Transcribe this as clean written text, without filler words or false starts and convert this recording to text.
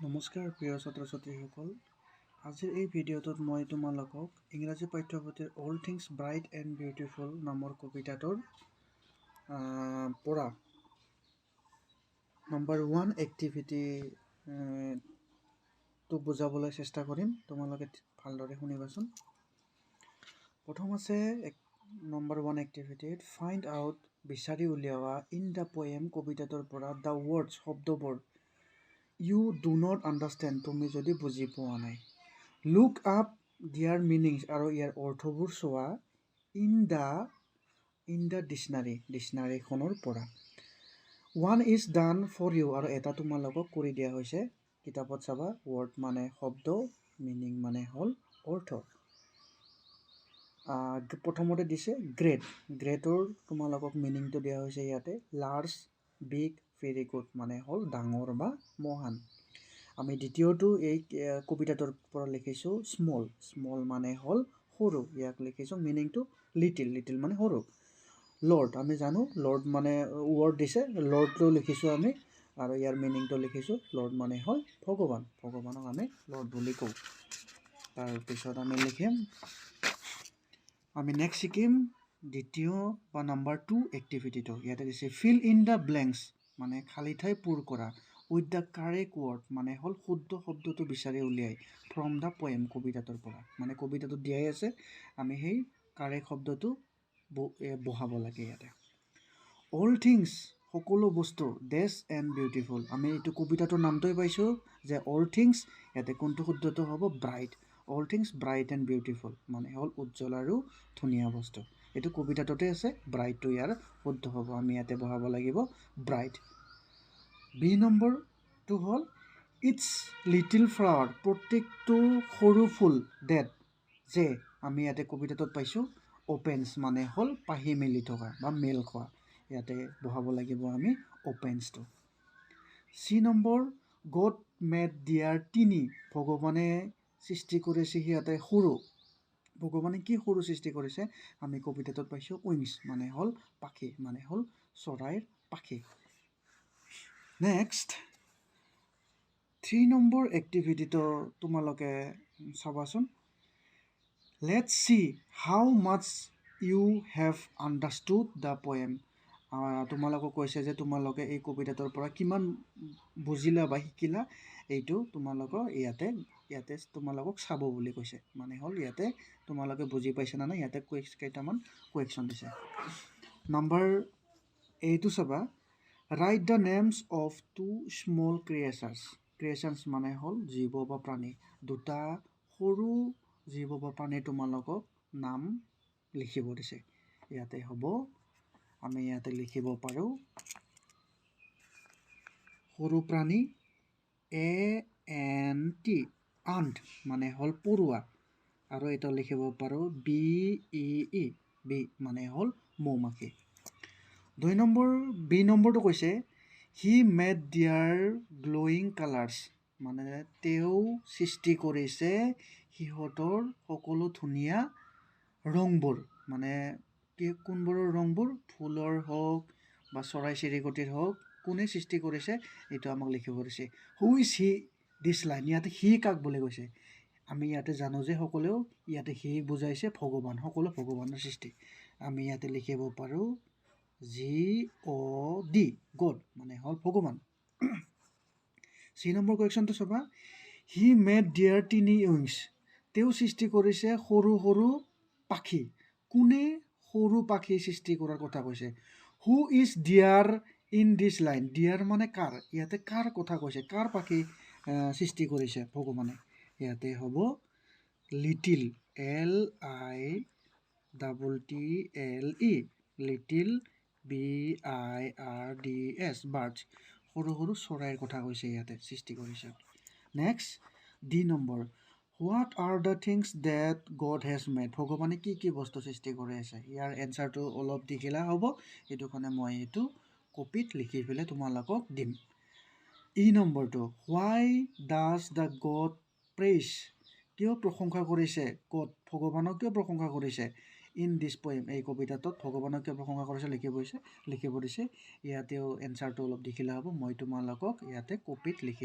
নমস্কাৰ প্ৰিয় ছাত্ৰ ছাত্ৰীসকল, আজিৰ এই ভিডিঅ'টোত মই তোমালোকক ইংৰাজী পাঠ্যপুথিৰ all things bright and beautiful নামৰ কবিতাটোৰ পৰা নম্বৰ 1 এক্টিভিটিটো বুজাবলৈ চেষ্টা কৰিম। তোমালোকে ভালদৰে শুনিবাচোন। প্ৰথম আছে নম্বৰ 1 এক্টিভিটিত ফাইণ্ড আউট, বিচাৰি উলিওৱা ইন দ্য পয়েম কবিতাটোৰ পৰা দ্য ৱৰ্ডছ শব্দবোৰ ইউ ডু নট আণ্ডাৰষ্টেণ্ড, তুমি যদি বুজি পোৱা নাই। লুক আপ দিয়াৰ মিনিংছ, আৰু ইয়াৰ অৰ্থবোৰ চোৱা ইন দ্য ডিক্সনাৰীখনৰ পৰা। One is done for you, আৰু এটা তোমালোকক কৰি দিয়া হৈছে। কিতাপত চাবা, ৱৰ্ড মানে শব্দ, মিনিং মানে হ'ল অৰ্থ। প্ৰথমতে দিছে গ্ৰেটৰ তোমালোকক মিনিংটো দিয়া হৈছে ইয়াতে। লাৰ্জ, বিগ, ভেৰি গুড মানে হ'ল ডাঙৰ বা মহান। আমি দ্বিতীয়টো এই কবিতাটোৰ পৰা লিখিছোঁ স্মল মানে হ'ল সৰু, ইয়াক লিখিছোঁ মিনিংটো লিটিল মানে সৰু। লৰ্ড, আমি জানো লৰ্ড মানে ৱৰ্ড দিছে, লৰ্ডটো লিখিছোঁ আমি, আৰু ইয়াৰ মিনিংটো লিখিছোঁ লৰ্ড মানে হ'ল ভগৱানক আমি লৰ্ড বুলি কওঁ। তাৰপিছত আমি নেক্সট শিকিম দ্বিতীয় বা নম্বৰ 2 এক্টিভিটিটো। ইয়াতে দিছে ফিল ইন দ্য ব্লেংকছ মানে খালী ঠাই পূৰ কৰা, উইথ দ্য কাৰেক্ট ৱৰ্ড মানে হ'ল শুদ্ধ শব্দটো বিচাৰি উলিয়াই, ফ্ৰম দ্য পয়েম কবিতাটোৰ পৰা। মানে কবিতাটো দিয়াই আছে, আমি সেই কাৰেক্ট শব্দটো বহাব লাগে ইয়াতে। অল থিংছ সকলো বস্তু, ডেছ এণ্ড বিউটিফুল, আমি এইটো কবিতাটোৰ নামটোৱে পাইছোঁ যে অল থিংছ, ইয়াতে কোনটো শুদ্ধটো হ'ব bright. All things bright and beautiful মানে হ'ল উজ্জ্বল আৰু ধুনীয়া বস্তু। এইটো কবিতাটোতে আছে, ব্ৰাইটটো ইয়াৰ শুদ্ধ হ'ব, আমি ইয়াতে বহাব লাগিব ব্ৰাইট। বি নম্বৰটো হ'ল ইটছ লিটিল ফ্লাৱাৰ, প্ৰত্যেকটো সৰু ফুল, ডেট যে, আমি ইয়াতে কবিতাটোত পাইছোঁ অপেন্স মানে হ'ল পাহি মেলি থকা বা মেল খোৱা, ইয়াতে বহাব লাগিব আমি অপেন্সটো। চি নম্বৰ গড মেড দিয়াৰ তিনি, ভগৱানে সৃষ্টি কৰিছে সিহঁতে সৰু। ভগৱানে কি সৰু সৃষ্টি কৰিছে, আমি কবিতাটোত পাইছোঁ উইংছ মানে হ'ল পাখি, মানে হ'ল চৰাইৰ পাখি। নেক্সট 3 নম্বৰ এক্টিভিটিটো তোমালোকে চাবাচোন। Let's see how much you have understood the poem, তোমালোকক কৈছে যে তোমালোকে এই কবিতাটোৰ পৰা কিমান বুজিলা বা শিকিলা, এইটো তোমালোকৰ ইয়াতে তোমালোকক চাব বুলি কৈছে। মানে হ'ল ইয়াতে তোমালোকে বুজি পাইছা নে নাই, ইয়াতে কেইটামান কুৱেশ্যন দিছে। নম্বৰ 8টো চাবা, right the names of 2 small creatures মানে হ'ল জীৱ বা প্ৰাণী, দুটা সৰু জীৱ বা প্ৰাণীৰ তোমালোকক নাম লিখিব দিছে। ইয়াতে হ'ব, আমি ইয়াতে লিখিব পাৰোঁ সৰু প্ৰাণী ANT, আণ্ট মানে হ'ল পৰুৱা, আৰু এটা লিখিব পাৰোঁ BEE, বি মানে হ'ল মৌমাখি। 2 নম্বৰ বি নম্বৰটো কৈছে হি মেড দিয়াৰ গ্ল'য়িং কালাৰ্ছ, মানে তেওঁ সৃষ্টি কৰিছে সিহঁতৰ সকলো ধুনীয়া ৰংবোৰ, মানে কোনবোৰৰ ৰংবোৰ, ফুলৰ হওক বা চৰাই চিৰিকটিৰ হওক, কোনে সৃষ্টি কৰিছে এইটো আমাক লিখিব দিছে। Who is he this line, ইয়াতে হি কাক বুলি কৈছে, আমি ইয়াতে জানো যে সকলেও ইয়াতে হি বুজাইছে ভগৱান, সকলো ভগৱানৰ সৃষ্টি। আমি ইয়াতে লিখিব পাৰোঁ GOD, গড মানে হ'ল ভগৱান। চি নম্বৰ কুৱেশ্যনটো চাবা, হি মেড দিয়াৰ তিনি উইংছ, তেওঁ সৃষ্টি কৰিছে সৰু সৰু পাখি, কোনে সৰু পাখি সৃষ্টি কৰাৰ কথা কৈছে। Who is dear in this line, dear মানে কাৰ, ইয়াতে কাৰ কথা কৈছে, কাৰ পাখি সৃষ্টি কৰিছে ভগৱানে, ইয়াতে হ'ব little, LITTLE, little BIRDS, birds, সৰু সৰু চৰাইৰ কথা কৈছে, ইয়াতে সৃষ্টি কৰিছে। Next D number, what are the things date god has made, ভগৱানে কি কি বস্তু সৃষ্টি কৰি আছে, ইয়াৰ এনচাৰটো অলপ দেখিলে হ'ব, সেইটো কাৰণে মই এইটো কপিত লিখি পেলাই তোমালোকক দিম। ই নম্বৰটো, হোৱাই ডাজ দ্য গড প্ৰেইজ, কিয় প্ৰশংসা কৰিছে গড, ভগৱানক কিয় প্ৰশংসা কৰিছে, ইন দিছ পয়েম, এই কবিতাটোত ভগৱানক কিয় প্ৰশংসা কৰিছে লিখিব দিছে। ইয়াতেও এনচাৰটো অলপ দেখিলে হ'ব, মই তোমালোকক ইয়াতে কপিত লিখি